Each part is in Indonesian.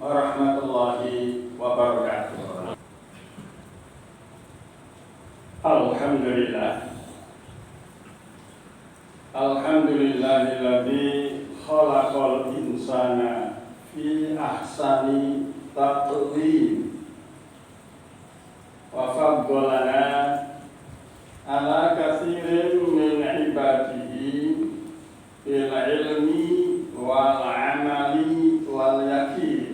warahmatullahi wabarakatuh. Alhamdulillah. Alhamdulillahilladzi khalaqal insana fi ahsani taqwim wa faddalana ala katsirin min ibadihi bil ilmi wal amali wal yaqin.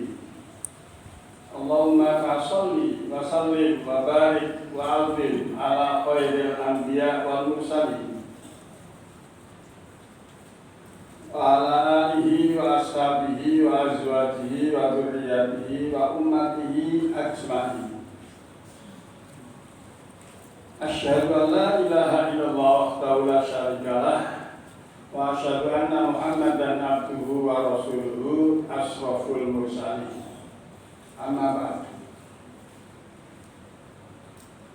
Allahumma fasholli wa sallim wa barik wa azim ala khairil anbiya wal mursalin wa ala alihi wa ashabihi wa azwajihi wa dzurriyyatihi wa ummatihi ajma'in. Asyhadu an la ilaha illallah wahdahu la syarikalah wa asyhadu anna Muhammadan abduhu wa rasuluhu asraful mursalin. Amma ba'd.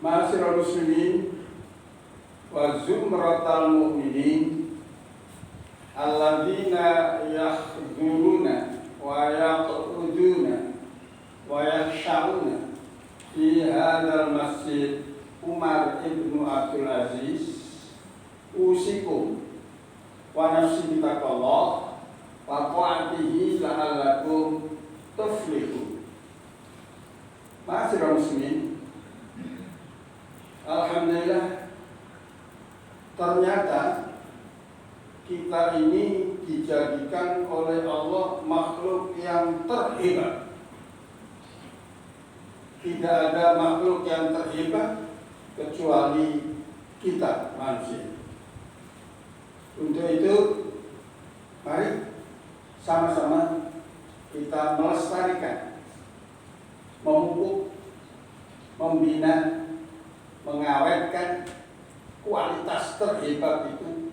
Ma'asyiral muslimin wa zumratal mu'minin alladzina yahduruna wa yaquduna wa yakhsha'una fi hadzal masjid Umar ibnu Abdul Aziz usikum wa nafsi bitaqallah wa ta'atihi la'allakum tuflihun. Ma'asyiral muslimin, alhamdulillah, ternyata kita ini dijadikan oleh Allah makhluk yang terhebat. Tidak ada makhluk yang terhebat kecuali kita manusia. Untuk itu, mari sama-sama kita melestarikan, memupuk, membina, mengawetkan kualitas terhebat itu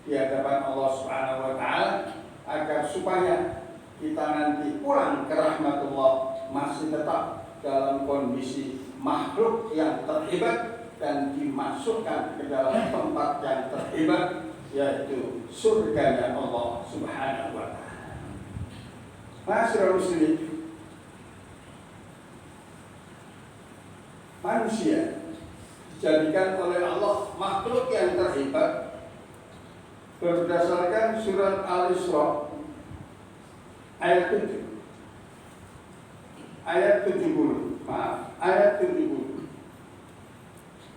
di hadapan Allah Subhanahu wa taala, agar supaya kita nanti pulang ke rahmatullah masih tetap dalam kondisi makhluk yang terhebat dan dimasukkan ke dalam tempat yang terhebat, yaitu surganya Allah Subhanahu wa taala. Ma'asyiral muslimin, manusia dijadikan oleh Allah makhluk yang terhebat berdasarkan surat Al-Isra ayat 7 ayat 70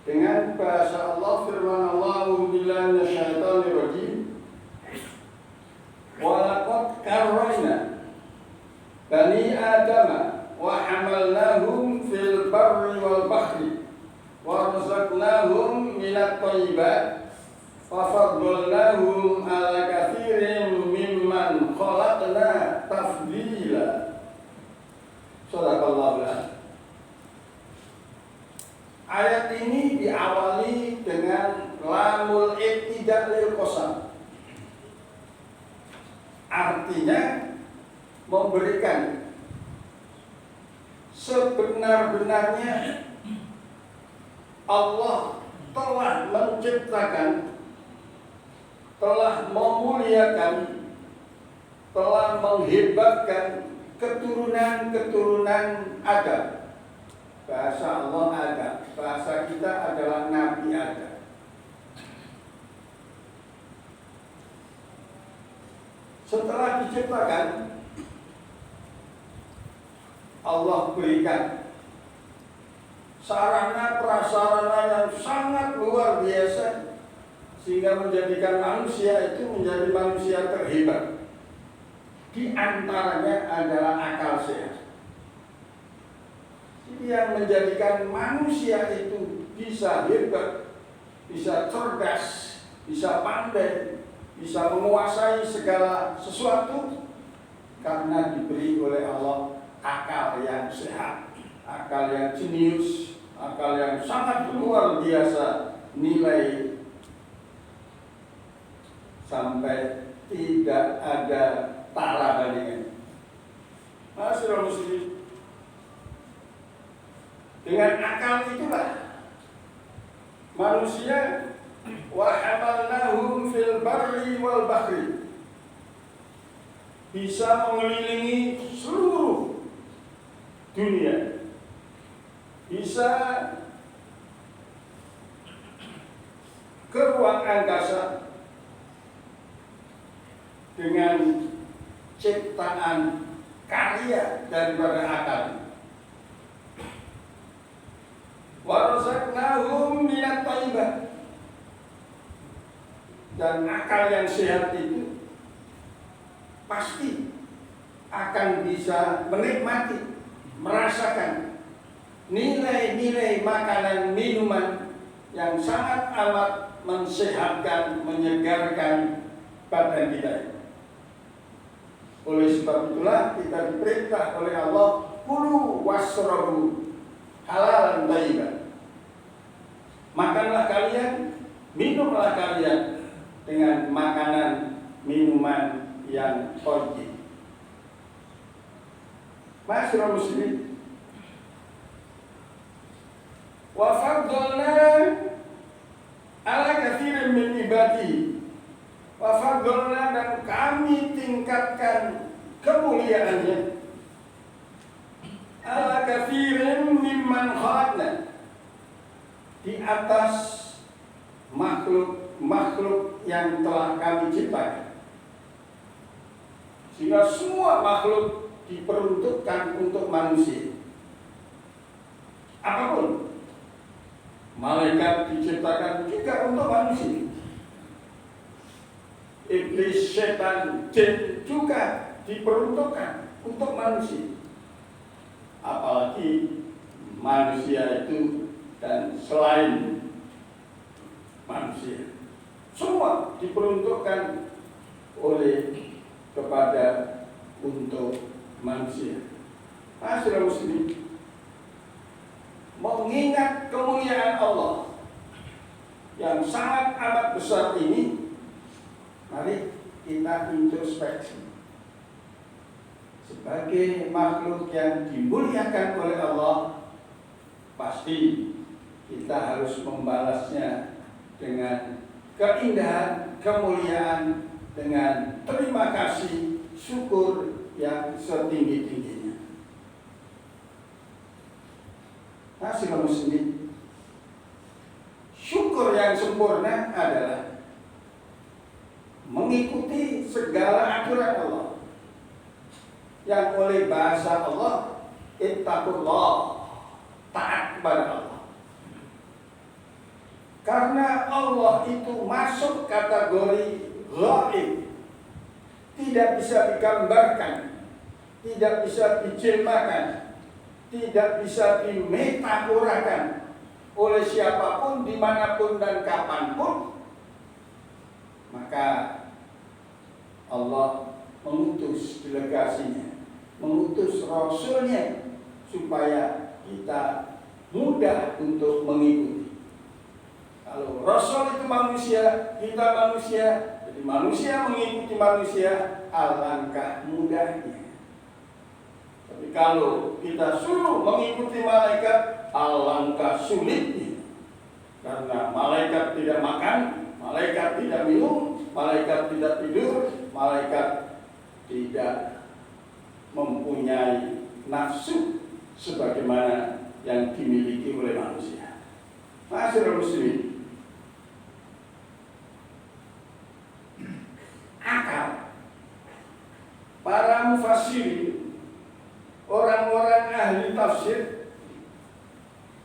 dengan bahasa Allah, firman Allah, billahi minasyaitonir rajim, wa laqad karramna bani adama wa hamalnahum fil barri wal bahri wa razaqnahum minat thayyibat wa faddalnahum ala katsirin mimman khalaqna tafdila. Shadaqallahul azim. Ayat ini diawali dengan lamul ibtida' lil qasam. Artinya memberikan sebenar-benarnya Allah telah menciptakan, telah memuliakan, telah menghebatkan keturunan-keturunan Adam. Bahasa Allah Adam, bahasa kita adalah Nabi Adam. Setelah diciptakan, Allah berikan sarana prasarana yang sangat luar biasa sehingga menjadikan manusia itu menjadi manusia terhebat. Di antaranya adalah akal sehat. Jadi yang menjadikan manusia itu bisa hebat, bisa cerdas, bisa pandai, bisa menguasai segala sesuatu karena diberi oleh Allah akal yang sehat, akal yang jenius, akal yang sangat luar biasa, nilai sampai tidak ada tara bandingan. Ma'asyiral muslimin, dengan akal itulah manusia wa hamalnahum fil barri wal bahri bisa mengelilingi seluruh dunia, bisa ke ruang angkasa dengan ciptaan karya daripada akal. Wa razaqnahum minat thayyibah, dan akal yang sehat itu pasti akan bisa menikmati, merasakan nilai-nilai makanan minuman yang sangat amat mensehatkan, menyegarkan badan kita. Oleh sebab itulah kita diperintah oleh Allah, kulu wasrabu halalan thayyiban. Makanlah kalian, minumlah kalian dengan makanan minuman yang thayyib. Ma'asyiral muslimin, wa faddalna ala katsirin min ibadihi, wa faddalna, dan kami tingkatkan kemuliaannya, ala katsirin mimman khalaqna, di atas makhluk yang telah kami ciptakan. Sehingga semua makhluk diperuntukkan untuk manusia. Apapun, malaikat diciptakan juga untuk manusia. Iblis, setan, jin juga diperuntukkan untuk manusia. Apalagi manusia itu dan selain manusia, semua diperuntukkan oleh kepada untuk manusia. Ma'asyiral muslimin, mengingat kemuliaan Allah yang sangat amat besar ini, mari kita introspeksi. Sebagai makhluk yang dimuliakan oleh Allah, pasti kita harus membalasnya dengan keindahan, kemuliaan, dengan terima kasih, syukur yang setinggi-tingginya. Ma'asyiral muslimin, syukur yang sempurna adalah mengikuti segala aturan Allah, yang oleh bahasa Allah, ittaqullah, taat kepada Allah. Karena Allah itu masuk kategori ghaib, tidak bisa digambarkan, tidak bisa dijelmakan, tidak bisa dimetaforakan oleh siapapun, dimanapun dan kapanpun. Maka Allah mengutus delegasinya, mengutus Rasulnya, supaya kita mudah untuk mengikuti. Kalau Rasul itu manusia, kita manusia, jadi manusia mengikuti manusia, alangkah mudahnya. Tapi kalau kita suruh mengikuti malaikat, alangkah sulitnya. Karena malaikat tidak makan, malaikat tidak minum, malaikat tidak tidur, malaikat tidak mempunyai nafsu sebagaimana yang dimiliki oleh manusia. Ma'asyiral muslimin, akal, para mufassirin, orang-orang ahli tafsir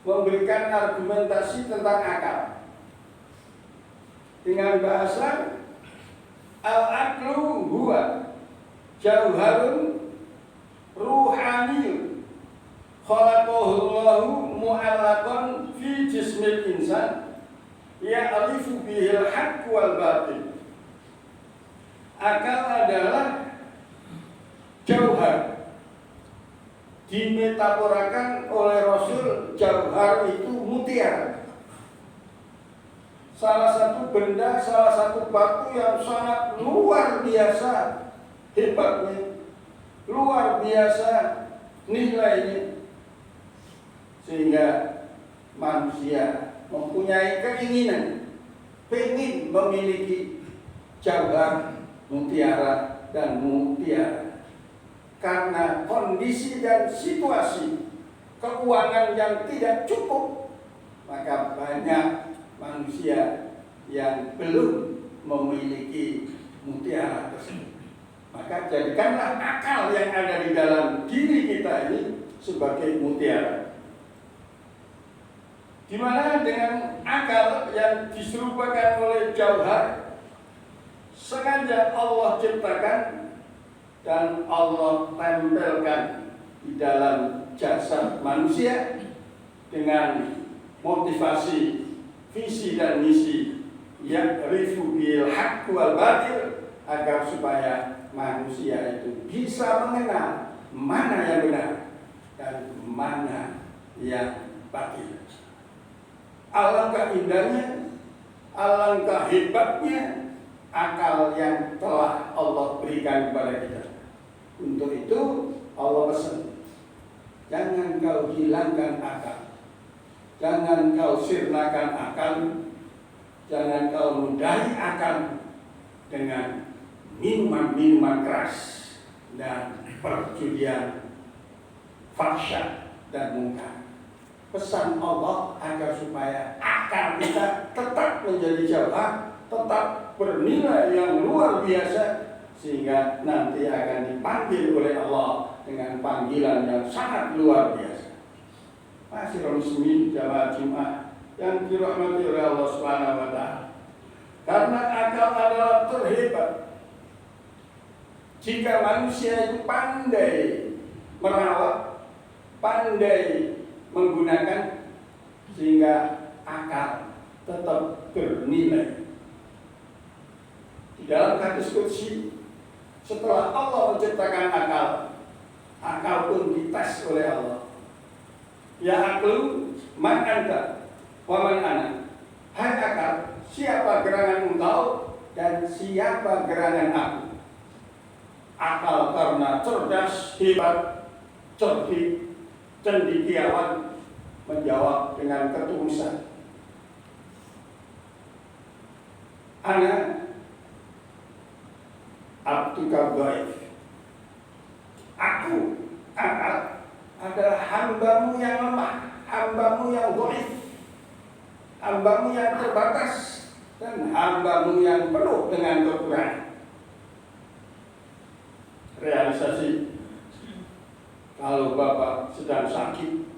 memberikan argumentasi tentang akal dengan bahasa al-aqlu huwa jauharun ruhaniyun khalaqahullahu mu'allaqan fi jismil insan ya'rifu bihil haqq wal batil. Akal adalah jauhar, dimetaforakan oleh Rasul. Jauhar itu mutiara, salah satu benda, salah satu batu yang sangat luar biasa hebatnya, luar biasa nilainya, sehingga manusia mempunyai keinginan, ingin memiliki jauhar, mutiara dan mutiara, karena kondisi dan situasi keuangan yang tidak cukup, maka banyak manusia yang belum memiliki mutiara tersebut. Maka jadikanlah akal yang ada di dalam diri kita ini sebagai mutiara. Di mana dengan akal yang diserupakan oleh jauhar, sengaja Allah ciptakan dan Allah tempelkan di dalam jasad manusia dengan motivasi, visi dan misi yang rifu bil haqq wal batil, agar supaya manusia itu bisa mengenal mana yang benar dan mana yang batil. Alangkah indahnya, alangkah hebatnya akal yang telah Allah berikan kepada kita. Untuk itu Allah pesan, jangan kau hilangkan akal, jangan kau sirnakan akal, jangan kau mudahi akal dengan minuman-minuman keras dan perjudian, fahsyat dan munkar. Pesan Allah agar supaya akal kita tetap menjadi jauh, tetap bernilai yang luar biasa, sehingga nanti akan dipanggil oleh Allah dengan panggilan yang sangat luar biasa. Ma'asyiral muslimin jamaah Jumat yang dirahmati oleh Allah Subhanahu wa taala. Karena akal adalah terhebat. Jika manusia itu pandai merawat, pandai menggunakan, sehingga akal tetap bernilai. Di dalam hadis qudsi, setelah Allah menciptakan akal, akal pun dites oleh Allah. Ya aklu, man anta wa man ana. Hai akal, siapa gerangan engkau dan siapa gerangan aku? Akal karena cerdas, hebat, cerdik, cendekiawan, menjawab dengan ketulusan. Ana abduka dhaif. Aku, akal, adalah hambamu yang lemah, hambamu yang dhaif, hambamu yang terbatas, dan hambamu yang penuh dengan kekurangan. Realisasi, kalau Bapak sedang sakit,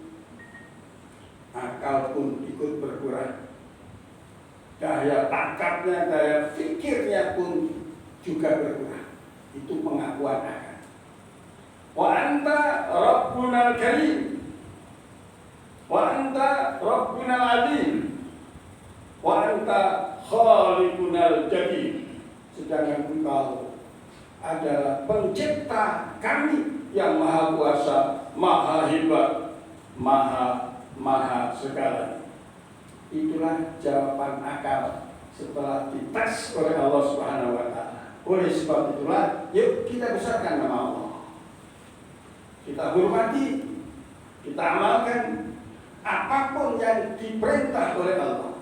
akal pun ikut berkurang. Daya tangkapnya, daya fikirnya pun juga berkurang. Itu pengakuan akal. Wa anta rabbunal karim, wa anta rabbunal adim, wa anta khaliqunal jadid. Sedangkan engkau adalah pencipta kami yang maha kuasa, maha hebat, maha segala. Itulah jawaban akal setelah dites oleh Allah Subhanahu wa taala. Oleh sebab itulah, yuk kita besarkan nama Allah. Kita hormati, kita amalkan apapun yang diperintah oleh Allah.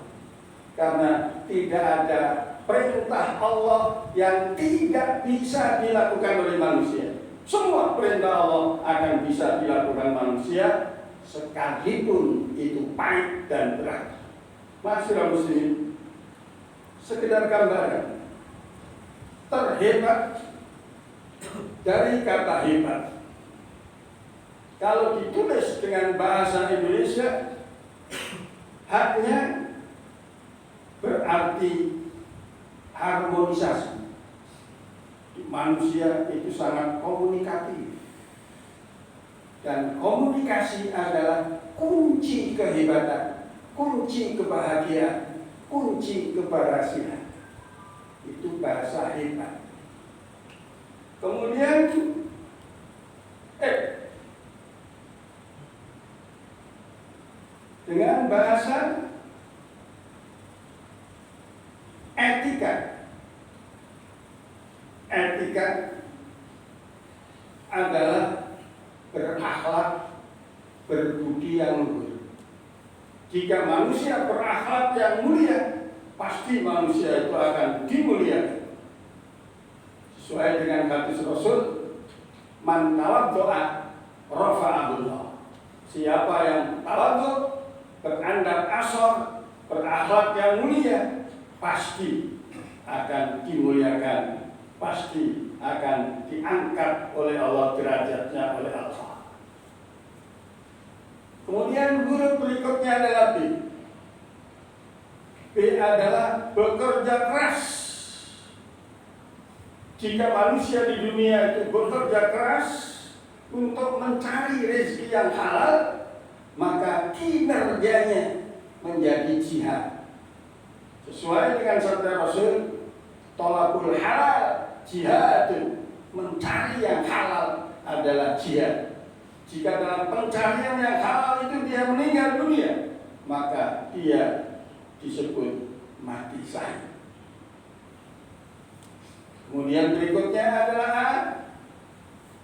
Karena tidak ada perintah Allah yang tidak bisa dilakukan oleh manusia. Semua perintah Allah akan bisa dilakukan manusia, sekalipun itu pahit dan berat. Ma'asyiral muslimin, sekedar gambaran terhebat dari kata hebat. Kalau ditulis dengan bahasa Indonesia, haknya berarti harmonisasi. Manusia itu sangat komunikatif, dan komunikasi adalah kunci kehebatan, kunci kebahagiaan, kunci keberhasilan. Itu bahasa hebat. Kemudian dengan bahasa etika. Etika adalah berakhlak, berbudi yang luhur. Jika manusia berakhlak yang mulia, pasti manusia itu akan dimuliakan. Sesuai dengan hadis Rasul, man tawaddo'a rafa'ahullah. Siapa yang tawadhu, berandap asor, berakhlak yang mulia, pasti akan dimuliakan, pasti akan diangkat oleh Allah derajatnya oleh Allah. Kemudian huruf berikutnya adalah B. B adalah bekerja keras. Jika manusia di dunia itu bekerja keras untuk mencari rezeki yang halal, maka kinerjanya menjadi jihad. Sesuai dengan sabda Rasul, thalabul halal jihad, mencari yang halal adalah jihad. Jika dalam pencarian yang halal itu dia meninggal dunia, maka dia disebut mati syahid. Kemudian berikutnya adalah A.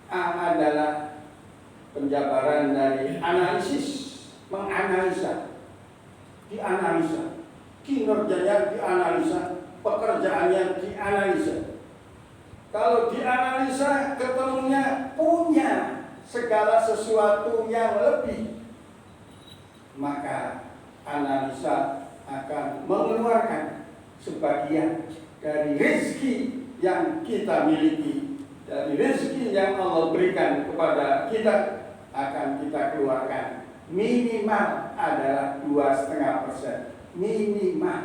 A adalah penjabaran dari analisis, menganalisa, dianalisa, kinerjanya dianalisa, pekerjaannya dianalisa. Kalau dianalisa ketemunya punya segala sesuatu yang lebih, maka analisa akan mengeluarkan sebagian dari rezeki yang kita miliki, dari rezeki yang Allah berikan kepada kita, akan kita keluarkan minimal adalah 2,5%, minimal.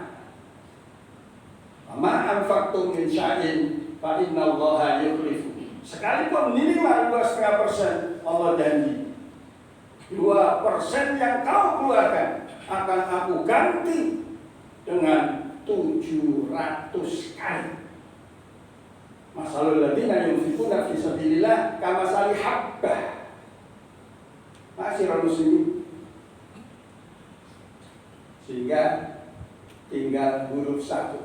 Ma anfaqtum min syai'in fa innallaha yukhlifu. Sekalipun minimal 2,5%, Allah janji 2% yang kau keluarkan akan aku ganti dengan 700 kali. Masalul ladzina yunfiquna fi sabilillah kamasali habbah. Ma'asyiral muslimin. Sehingga tinggal huruf 1,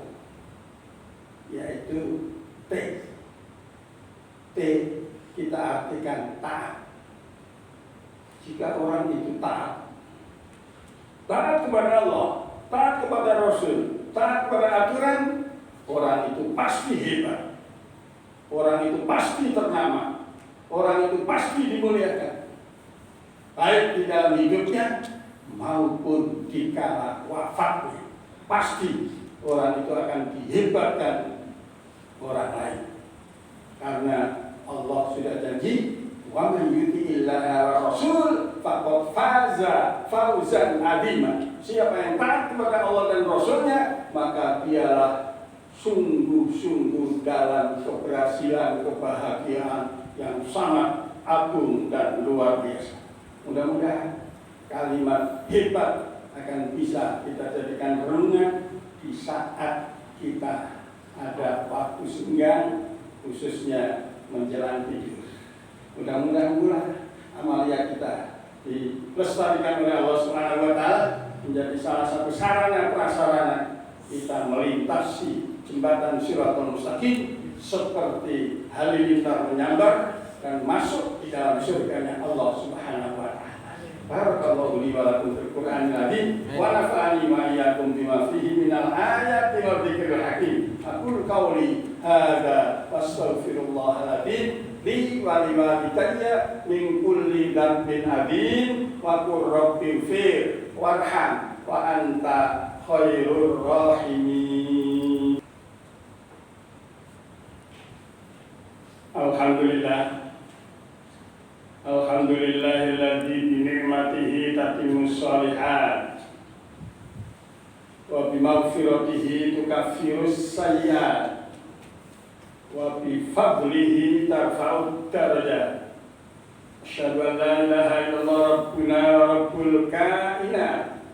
yaitu T. T kita artikan taat. Jika orang itu taat kepada Allah, taat kepada Rasul, taat kepada aturan, orang itu pasti hebat, orang itu pasti ternama, orang itu pasti dimuliakan, baik di dalam hidupnya maupun di kala wafatnya. Pasti orang itu akan dihebatkan orang lain, karena Allah sudah janji, wa man yuti'illaha wa rasul faqad faza fawzan azima. Siapa yang taat kepada Allah dan Rasulnya, maka dialah sungguh-sungguh dalam keberhasilan, kebahagiaan yang sangat agung dan luar biasa. Mudah-mudahan kalimat hebat akan bisa kita jadikan renungan di saat kita ada waktu senggang, khususnya menjelang tidur. Mudah-mudahan pula amalia kita dilestarikan oleh Allah Subhanahu wa taala, menjadi salah satu sarana prasarana kita melintasi jembatan Shiratal Mustaqim seperti halilintar menyambar dan masuk di dalam surganya Allah Subhanahu wa taala. Barakallahu li wa lakum fil Qur'anil azim wa nafa'ani wa iyyakum bima fihi minal ayati wa dzikril hakim. Aqulu qawli hadza wastaghfirullahal azim li wa liwalidayya min kulli dhanbin adzim wa qur rabbighfir warham wa anta khairur rahimin. Alhamdulillah. Alhamdulillahilladzi bi ni'matihi tatimmus shalihat wa bi maghfiratihi tukaffirus sayyi'at wa bi fadlihi tarfa'ud darajat. Asyhadu an la ilaha illallah rabbuna wa rabbul kainat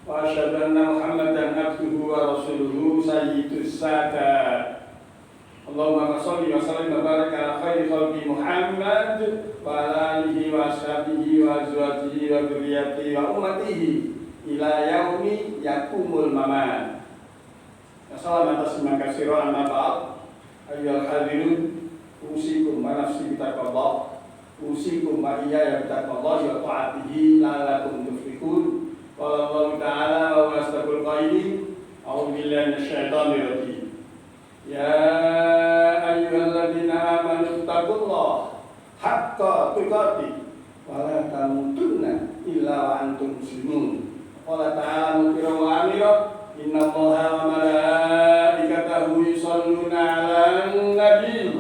wa asyhadu anna Muhammadan abduhu wa rasuluhu sayyidus sadat. Allahumma shalli wa sallim wa barik ala khairi khalqi Muhammad wa ala alihi wa ashabihi wa azwajihi wa dzurriyyatihi wa ummatihi ila yaumi yaqumul mamat. Assalamualaikum warahmatullahi wabarakatuh. Ayyuhal hadirun, usikum wa nafsi bitaqwallah, usikum wa iyaya bitaqwallah wa ta'atihi la'allakum tuflihun. Qala Allah ta'ala wa astaqul qailin, a'udzu billahi minasyaitonir rajim. Ya ayyuhalladzina amanu taqullaha haqqa tuqatih wa la tamutunna muslimun. Qala ta'ala mukira wa amira inna Allaha wa malaikatahu yusholluna 'alan nabi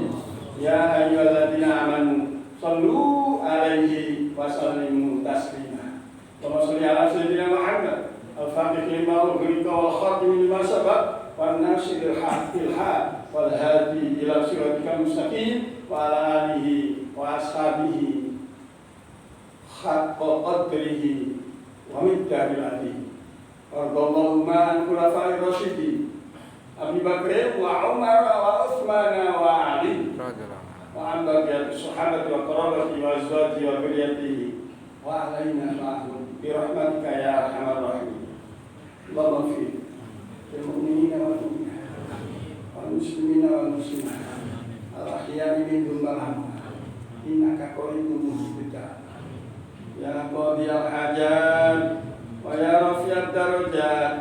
ya ayyuhalladzina amanu shallu 'alaihi wa sallimu taslima. Allahumma shalli 'ala sayyidina Muhammad al-fatih lima ughliqa wal khatim lima sabaq wan nasiril haqqil haq wal hadi ila siratikal mustaqim wa ala alihi wa ashabihi haqqa qadrihi wa miqdaril azim. Radallahu ma'an khulafa'ir rasyidin Abi Bakr wa Umar wa Utsman wa Ali wa an baqiyati sahabati wa qarabati wa azwaji wa dhurriyyatihi wa alaina ma'hum bi rahmatika ya arhamar rahimin. Allahumma fi lil mu'minina wal mu'minat wal muslimina wal muslimat al ahya'i minhum wal amwat innaka qaribun mujibud da'wat ya qadiyal hajat wa ya rafi'ad darajat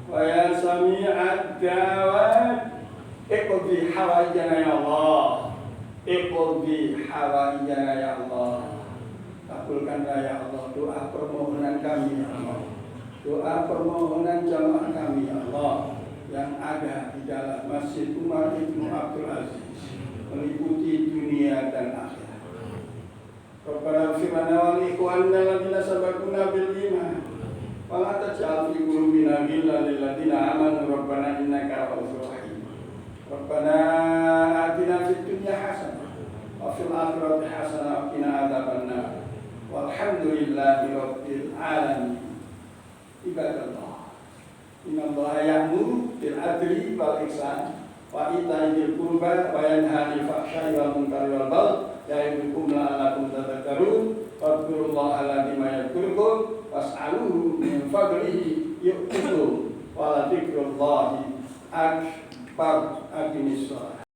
wa ya sami'ad da'wat iqdi hawaijana ya Allah, iqdi hawaijana ya Allah. Kabulkanlah ya Allah doa permohonan kami ya Allah, doa permohonan jamaah kami ya Allah yang ada di dalam Masjid Umar Ibn Abdul Aziz meliputi dunia dan akhirat. Rabbana ighfir lana wa li ikhwanina alladziina sabaquna bil iman wa la taj'al fi qulubina ghillan lil ladziina aamanu rabbana innaka ra'ufur rahim. Rabbana atina fid dunya hasanah wa fil akhirati hasanah wa qina adzabannar. Walhamdulillahi rabbil alamin. Ibadallah, inna Allaha ya'muru bil adli wal ihsan wa ita'i dzil qurba wa yanha 'anil fahsya'i wal munkari wal baghi ya'idukum la'allakum tadhakkarun. Fadhkurullaha alladzi yadhkurukum was'aluhu min fadlihi yu'tikum wa la dzikrullahi akbar. Aqimis shalah.